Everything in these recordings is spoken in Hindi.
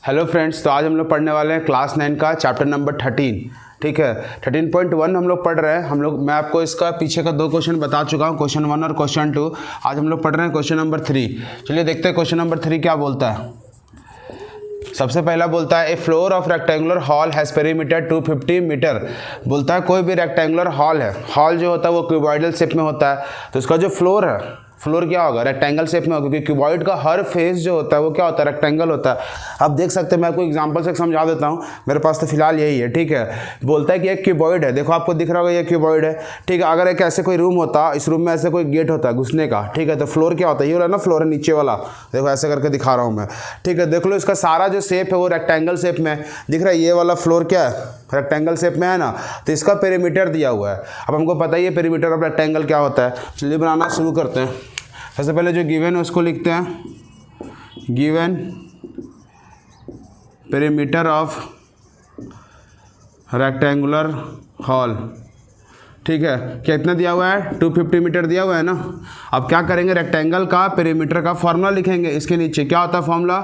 हेलो फ्रेंड्स, तो आज हम लोग पढ़ने वाले हैं क्लास 9 का चैप्टर नंबर 13। ठीक है, 13.1 हम लोग पढ़ रहे हैं। मैं आपको इसका पीछे का 2 क्वेश्चन बता चुका हूँ, क्वेश्चन 1 और क्वेश्चन 2। आज हम लोग पढ़ रहे हैं क्वेश्चन नंबर 3। चलिए देखते हैं क्वेश्चन नंबर 3 क्या बोलता है। सबसे पहला बोलता है a floor of rectangular hall has perimeter 250 metre. बोलता है कोई भी रेक्टेंगुलर हॉल है, हॉल जो होता है वो क्यूबॉइडल शेप में होता है, तो इसका जो फ्लोर है, फ्लोर क्या होगा, रेक्टेंगल शेप में होगा, क्योंकि क्यूबॉइड का हर फेस जो होता है वो क्या होता है, रेक्टेंगल होता है। अब देख सकते हैं, मैं आपको एग्जांपल से समझा देता हूँ, मेरे पास तो फिलहाल यही है। ठीक है, बोलता है कि एक क्यूबॉइड है, देखो आपको दिख रहा होगा ये क्यूबॉइड है। ठीक है, अगर एक ऐसे कोई रूम होता, इस रूम में ऐसे कोई गेट होता है घुसने का, ठीक है, तो फ्लोर क्या होता है, ये वाला ना फ्लोर है नीचे वाला, देखो ऐसे करके दिखा रहा हूँ मैं। ठीक है, देख लो इसका सारा जो शेप है वो रेक्टेंगल शेप में दिख रहा है। ये वाला फ्लोर क्या है, रेक्टेंगल शेप में है ना, तो इसका पेरीमीटर दिया हुआ है। अब हमको पता ही है पेरीमीटर ऑफ रेक्टेंगल क्या होता है। चलिए बनाना शुरू करते हैं। सबसे पहले जो गिवन है उसको लिखते हैं, given perimeter of rectangular hall. ठीक है, कितना दिया हुआ है, 250 मीटर दिया हुआ है ना। अब क्या करेंगे, रेक्टेंगल का पेरीमीटर का फॉर्मूला लिखेंगे। इसके नीचे क्या होता है formula,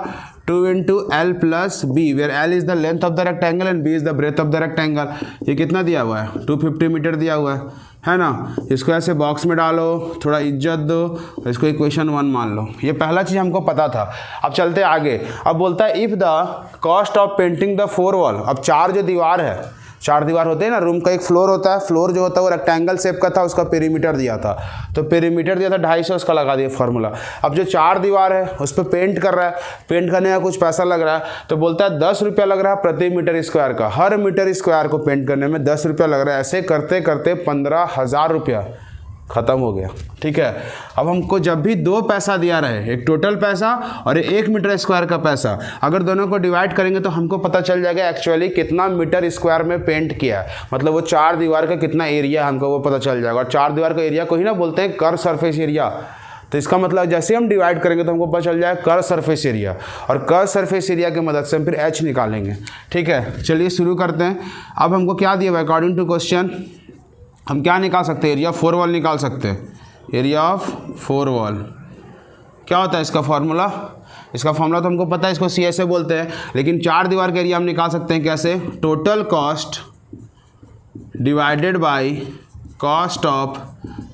2 × L + B, where L is the length of the rectangle and B is the breadth of the rectangle. ये कितना दिया हुआ है, 250 मीटर दिया हुआ है ना। इसको ऐसे बॉक्स में डालो, थोड़ा इज्जत दो, इसको इक्वेशन 1 मान लो। ये पहला चीज़ हमको पता था। अब चलते आगे। अब बोलता है if the cost of painting the 4 wall. अब 4 जो दीवार है, 4 दीवार होते हैं ना, रूम का एक फ्लोर होता है, फ्लोर जो होता है वो रेक्टेंगल शेप का था, उसका पेरीमीटर दिया था, तो पेरीमीटर दिया था 250, उसका लगा दिया फार्मूला। अब जो 4 दीवार है उस पर पेंट कर रहा है, पेंट करने का कुछ पैसा लग रहा है, तो बोलता है 10 रुपया लग रहा है प्रति मीटर स्क्वायर का। हर मीटर स्क्वायर को पेंट करने में 10 रुपया लग रहा है। ऐसे करते करते 15,000 रुपया ख़त्म हो गया। ठीक है, अब हमको जब भी 2 पैसा दिया रहे, एक टोटल पैसा और 1 मीटर स्क्वायर का पैसा, अगर दोनों को डिवाइड करेंगे तो हमको पता चल जाएगा एक्चुअली कितना मीटर स्क्वायर में पेंट किया है। मतलब वो 4 दीवार का कितना एरिया हमको वो पता चल जाएगा। और 4 दीवार का एरिया को ही ना बोलते हैं कर्व सरफेस एरिया। तो इसका मतलब जैसे हम डिवाइड करेंगे तो हमको पता चल जाएगा कर्व सरफेस एरिया, और कर्व सरफेस एरिया की मदद से हम फिर H निकालेंगे। ठीक है, चलिए शुरू करते हैं। अब हमको क्या दिया हुआ है, अकॉर्डिंग टू क्वेश्चन हम क्या निकाल सकते हैं, एरिया ऑफ 4 वॉल निकाल सकते हैं। एरिया ऑफ 4 वॉल क्या होता है इसका फार्मूला, इसका फार्मूला तो हमको पता है, इसको CSA बोलते हैं, लेकिन 4 दीवार का एरिया हम निकाल सकते हैं कैसे, total cost divided by cost of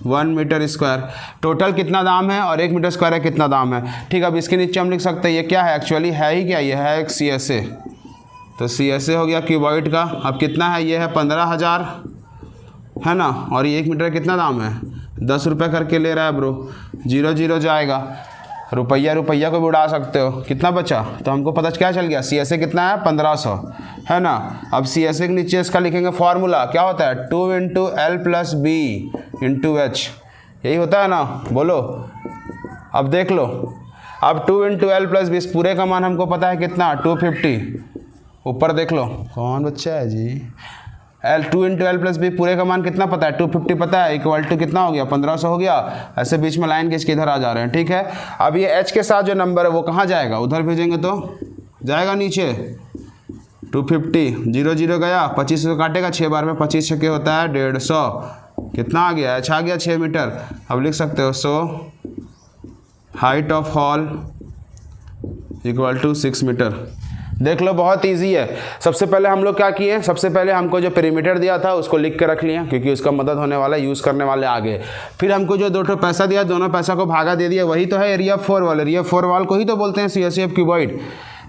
1 metre square. Total कितना दाम है और 1 मीटर स्क्वायर है कितना दाम है। ठीक है, अब इसके नीचे हम लिख सकते हैं ये क्या है, एक्चुअली है ही क्या, ये है एक CSA, तो CSA हो गया क्यूबॉइड का। अब कितना है, ये है 15,000 है ना, और ये 1 मीटर कितना दाम है, 10 रुपये करके ले रहा है ब्रो। 0 0 जाएगा, रुपया रुपया को भी उड़ा सकते हो, कितना बचा, तो हमको पता क्या चल गया, CSA कितना है 1500 है ना। अब CSA के नीचे इसका लिखेंगे फार्मूला, क्या होता है 2 × L + B × H, यही होता है ना, बोलो। अब देख लो, अब 2 × L + B, इस पूरे का मान हमको पता है कितना, 250। ऊपर देख लो, कौन बच्चा है जी, 2 × L + B पूरे का मान कितना पता है, 250 पता है, इक्वल टू कितना हो गया, 1500 हो गया। ऐसे बीच में लाइन खींच के इधर आ जा रहे हैं। ठीक है, अब ये H के साथ जो नंबर है वो कहाँ जाएगा, उधर भेजेंगे तो जाएगा नीचे 250, 0 0 गया, 25 से काटेगा, 6 बार में 25 छक्के होता है 150, कितना आ गया, H आ गया 6 मीटर। अब लिख सकते हो so height of hall equal to 6 metre. देख लो बहुत इजी है। सबसे पहले हम लोग क्या किए, सबसे पहले हमको जो पेरीमीटर दिया था उसको लिख के रख लिया, क्योंकि उसका मदद होने वाला, यूज़ करने वाले आगे। फिर हमको जो 2 पैसा दिया, दोनों पैसा को भागा दे दिया, वही तो है area of 4 wall. Area of 4 wall को ही तो बोलते हैं CSA ऑफ क्यूबॉइड।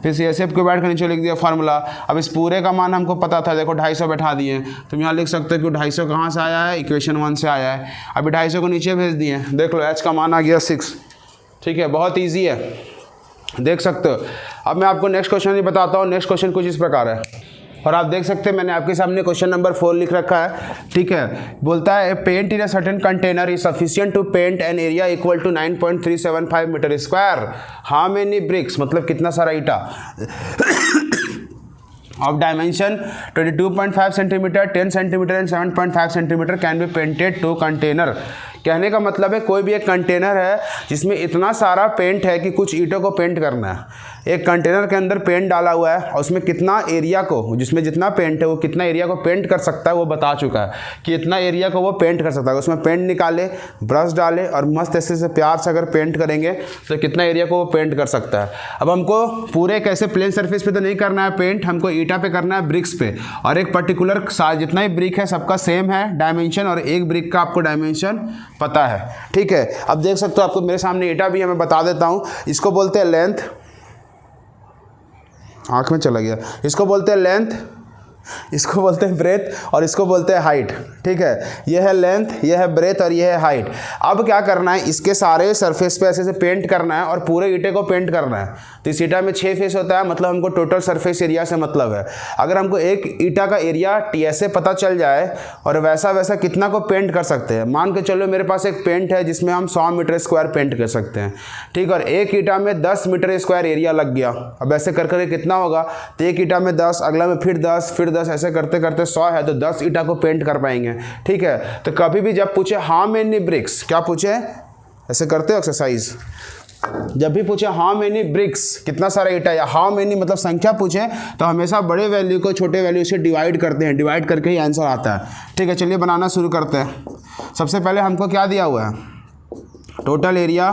फिर CSA ऑफ क्यूबॉइड का नीचे लिख दिया फार्मूला। अब इस पूरे का मान हमको पता था, देखो 250 बैठा दिए। तुम यहाँ लिख सकते हो कि 250 कहाँ से आया है, इक्वेशन 1 से आया है। अभी 250 को नीचे भेज दिए, देख लो H का मान आ गया 6। ठीक है, बहुत ईजी है, देख सकते हो। अब मैं आपको नेक्स्ट क्वेश्चन ही बताता हूँ। नेक्स्ट क्वेश्चन कुछ इस प्रकार है, और आप देख सकते हैं मैंने आपके सामने क्वेश्चन नंबर 4 लिख रखा है। ठीक है, बोलता है paint in a certain container is sufficient to paint an area equal to 9.375 metre square. How many bricks, मतलब कितना सारा ईटा of dimension 22.5 centimetre, 10 centimetre and 7.5 centimetre can be painted to container. कहने का मतलब है कोई भी एक कंटेनर है जिसमें इतना सारा पेंट है कि कुछ ईंटों को पेंट करना है। एक कंटेनर के अंदर पेंट डाला हुआ है और उसमें कितना एरिया को, जिसमें जितना पेंट है वो कितना एरिया को पेंट कर सकता है वो बता चुका है कि इतना एरिया को वो पेंट कर सकता है। उसमें पेंट निकाले, ब्रश डाले और मस्त ऐसे से प्यार से अगर पेंट करेंगे तो कितना एरिया को वो पेंट कर सकता है। अब हमको पूरे कैसे प्लेन सरफेस पे तो नहीं करना है पेंट, हमको ईटा पे करना है, ब्रिक्स पे। और एक पर्टिकुलर साइज, जितना ही ब्रिक है सबका सेम है डायमेंशन, और एक ब्रिक का आपको डायमेंशन पता है, ठीक है। अब देख सकते हो आपको मेरे सामने ईटा भी है, मैं बता देता हूँ। इसको बोलते हैं लेंथ, आँख में चला गया। इसको बोलते हैं लेंथ, इसको बोलते हैं ब्रेथ और इसको बोलते हैं हाइट, ठीक है। ये है लेंथ, ये है ब्रेथ और ये है हाइट। अब क्या करना है, इसके सारे सरफेस पे ऐसे से पेंट करना है और पूरे ईटे को पेंट करना है। तो इस ईटा में 6 फेस होता है, मतलब हमको टोटल सरफेस एरिया से मतलब है। अगर हमको एक ईटा का एरिया टीएसए पता चल जाए और वैसा वैसा कितना को पेंट कर सकते हैं, मान के चलो मेरे पास एक पेंट है जिसमें हम 100 मीटर स्क्वायर पेंट कर सकते हैं, ठीक। और एक ईटा में 10 मीटर स्क्वायर एरिया लग गया। अब ऐसे कर करके कितना होगा, तो एक ईटा में 10, अगला में फिर 10, फिर 10, ऐसे करते करते 100 है तो 10 ईटा को पेंट कर पाएंगे, ठीक है। तो कभी भी जब पूछे हाउ मेनी ब्रिक्स, क्या पूछे, ऐसे करते हो एक्सरसाइज, जब भी पूछे हाउ मेनी ब्रिक्स, कितना सारा ईटा, या हाउ मेनी मतलब संख्या पूछे तो हमेशा बड़े वैल्यू को छोटे वैल्यू से डिवाइड करते हैं, डिवाइड करके ही आंसर आता है, ठीक है। चलिए बनाना शुरू करते हैं। सबसे पहले हमको क्या दिया हुआ है, total area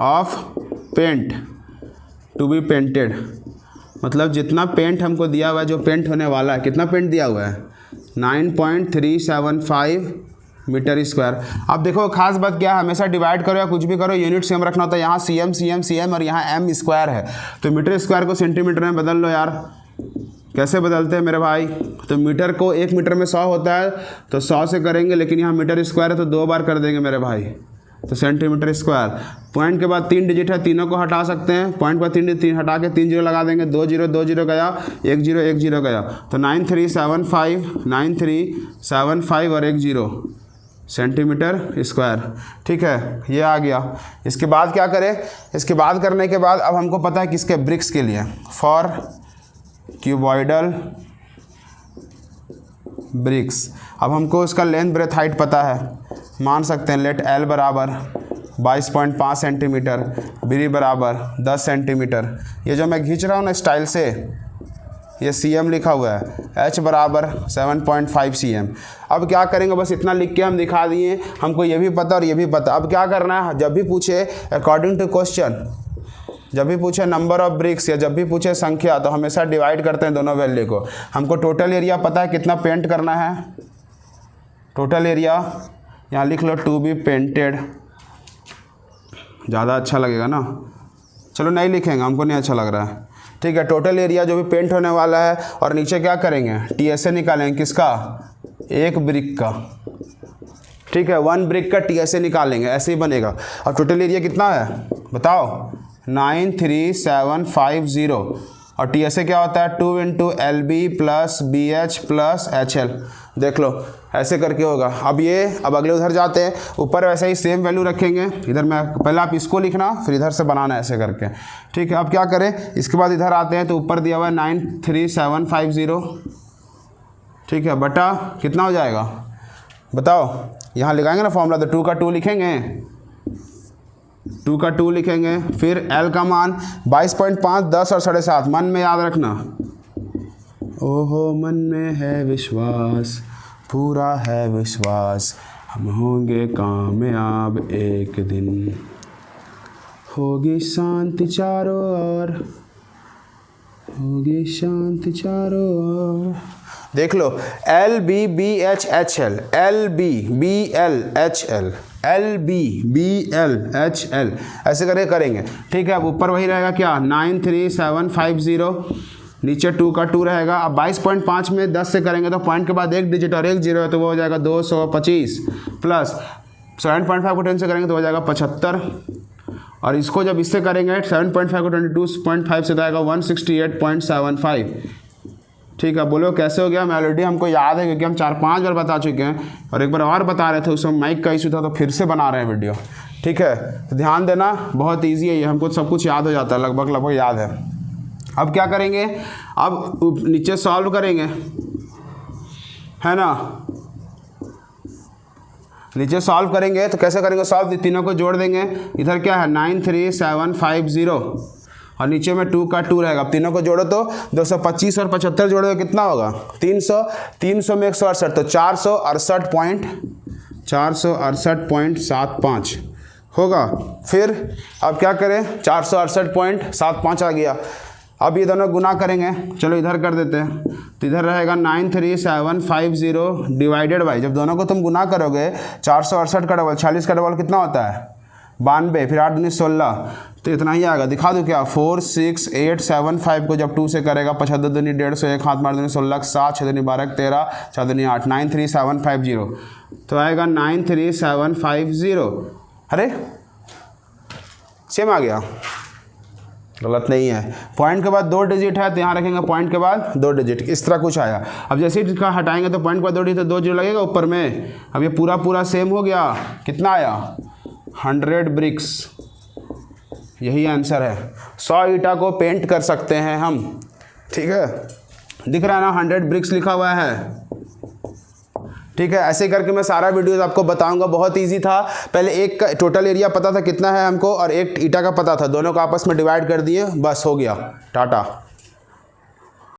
of paint to be painted, मतलब जितना पेंट हमको दिया हुआ है, जो पेंट होने वाला है, कितना पेंट दिया हुआ है, 9.375 मीटर स्क्वायर। अब देखो खास बात क्या है, हमेशा डिवाइड करो या कुछ भी करो यूनिट सेम रखना होता है। यहाँ सीएम सीएम सीएम और यहाँ एम स्क्वायर है, तो मीटर स्क्वायर को सेंटीमीटर में बदल लो यार। कैसे बदलते हैं मेरे भाई, तो मीटर को 1 मीटर में 100 होता है तो 100 से करेंगे, लेकिन यहाँ मीटर स्क्वायर है तो 2 बार कर देंगे मेरे भाई, तो सेंटीमीटर स्क्वायर। पॉइंट के बाद 3 डिजिट है, तीनों को हटा सकते हैं। पॉइंट पर 3 हटा के 3 जीरो लगा देंगे, 2 जीरो 2 जीरो गया, 1 जीरो 1 जीरो गया, तो 9375 और 1 जीरो सेंटीमीटर स्क्वायर, ठीक है। ये आ गया। इसके बाद क्या करें, इसके बाद करने के बाद अब हमको पता है किसके, ब्रिक्स के लिए, फॉर क्यूबॉइडल ब्रिक्स। अब हमको इसका लेंथ ब्रेथ हाइट पता है, मान सकते हैं लेट एल बराबर 22.5 सेंटीमीटर, बी बराबर 10 सेंटीमीटर। ये जो मैं खींच रहा हूँ ना स्टाइल से, ये सीएम लिखा हुआ है, एच बराबर 7.5 सीएम। अब क्या करेंगे, बस इतना लिख के हम दिखा दिए, हमको ये भी पता और ये भी पता। अब क्या करना है, जब भी पूछे अकॉर्डिंग टू क्वेश्चन, जब भी पूछे नंबर ऑफ ब्रिक्स या जब भी पूछे संख्या, तो हमेशा डिवाइड करते हैं दोनों वैल्यू को। हमको टोटल एरिया पता है कितना पेंट करना है, टोटल एरिया यहाँ लिख लो टू बी पेंटेड, ज़्यादा अच्छा लगेगा ना, चलो नहीं लिखेंगे, हमको नहीं अच्छा लग रहा है, ठीक है। टोटल एरिया जो भी पेंट होने वाला है, और नीचे क्या करेंगे, टीएसए निकालेंगे, किसका, एक ब्रिक का, ठीक है। 1 ब्रिक का टीएसए निकालेंगे, ऐसे ही बनेगा। अब टोटल एरिया कितना है बताओ, 93750, और टीएसए क्या होता है, 2 × LB + BH + HL। देख लो ऐसे करके होगा। अब अगले उधर जाते हैं, ऊपर वैसे ही सेम वैल्यू रखेंगे, इधर मैं पहले आप इसको लिखना फिर इधर से बनाना ऐसे करके, ठीक है। अब क्या करें, इसके बाद इधर आते हैं तो ऊपर दिया हुआ है 93750, ठीक है, बटा कितना हो जाएगा बताओ, यहाँ लगाएंगे ना फॉर्मूला, तो 2 का 2 लिखेंगे, 2 का 2 लिखेंगे, फिर L का मान 22.5, 10 और 7.5, मन में याद रखना, ओहो मन में है विश्वास, पूरा है विश्वास, हम होंगे कामयाब एक दिन, होगी शांति चारों ओर, होगी शांति चारों ओर। देख लो LBBHHL, LBBLHL, LBBLHL, ऐसे करके करेंगे, ठीक है। अब ऊपर वही रहेगा क्या, 93750, नीचे 2 का 2 रहेगा। अब 22.5 में 10 से करेंगे तो पॉइंट के बाद 1 डिजिट और 1 जीरो है, तो वो हो जाएगा 225, प्लस 7.5 को 10 से करेंगे तो हो जाएगा 75, और इसको जब इससे करेंगे 7.5 को 22.5 से जाएगा 168.75, ठीक है। बोलो कैसे हो गया, मेलोडी हमको याद है क्योंकि हम 4-5 बार बता चुके हैं, और एक बार और बता रहे थे, उस समय माइक का इशू था तो फिर से बना रहे हैं वीडियो, ठीक है। तो ध्यान देना, बहुत ईजी है ये, हमको सब कुछ याद हो जाता है, लगभग याद है। अब क्या करेंगे, अब नीचे सॉल्व करेंगे, है ना, नीचे सॉल्व करेंगे तो कैसे करेंगे सॉल्व, तीनों को जोड़ देंगे। इधर क्या है 93750 और नीचे में 2 का 2 रहेगा। अब तीनों को जोड़ो तो 225 और 75 जोड़ोगे कितना होगा 300, 300 में 168 तो 468.75 होगा। फिर अब क्या करें 468.75 आ गया। अब ये दोनों गुना करेंगे, चलो इधर कर देते हैं। तो इधर रहेगा 93750 डिवाइडेड बाई, जब दोनों को तुम गुना करोगे 468 का डबल 46 का डबल कितना होता है 92, फिर 8 दूनी 16, तो इतना ही आएगा। दिखा दूँ क्या 46875 को जब 2 से करेगा 75 दूनी 150, एक हाथ मार दूनी 16, 7 6 दूनी 12 13 4 दूनी 8, 93750 तो आएगा 93750। अरे सेम आ गया, गलत नहीं है। पॉइंट के बाद 2 डिजिट है तो यहाँ रखेंगे पॉइंट के बाद 2 डिजिट, इस तरह कुछ आया। अब जैसे ही इसका हटाएंगे तो पॉइंट के बाद 2 डिजिट तो 2 जीरो लगेगा ऊपर में। अब ये पूरा सेम हो गया, कितना आया 100 ब्रिक्स, यही आंसर है। 100 ईटा को पेंट कर सकते हैं हम, ठीक है, दिख रहा है ना 100 ब्रिक्स लिखा हुआ है, ठीक है। ऐसे करके मैं सारा वीडियोस आपको बताऊंगा, बहुत इजी था। पहले एक का टोटल एरिया पता था कितना है हमको और एक ईटा का पता था, दोनों को आपस में डिवाइड कर दिए, बस हो गया, टाटा।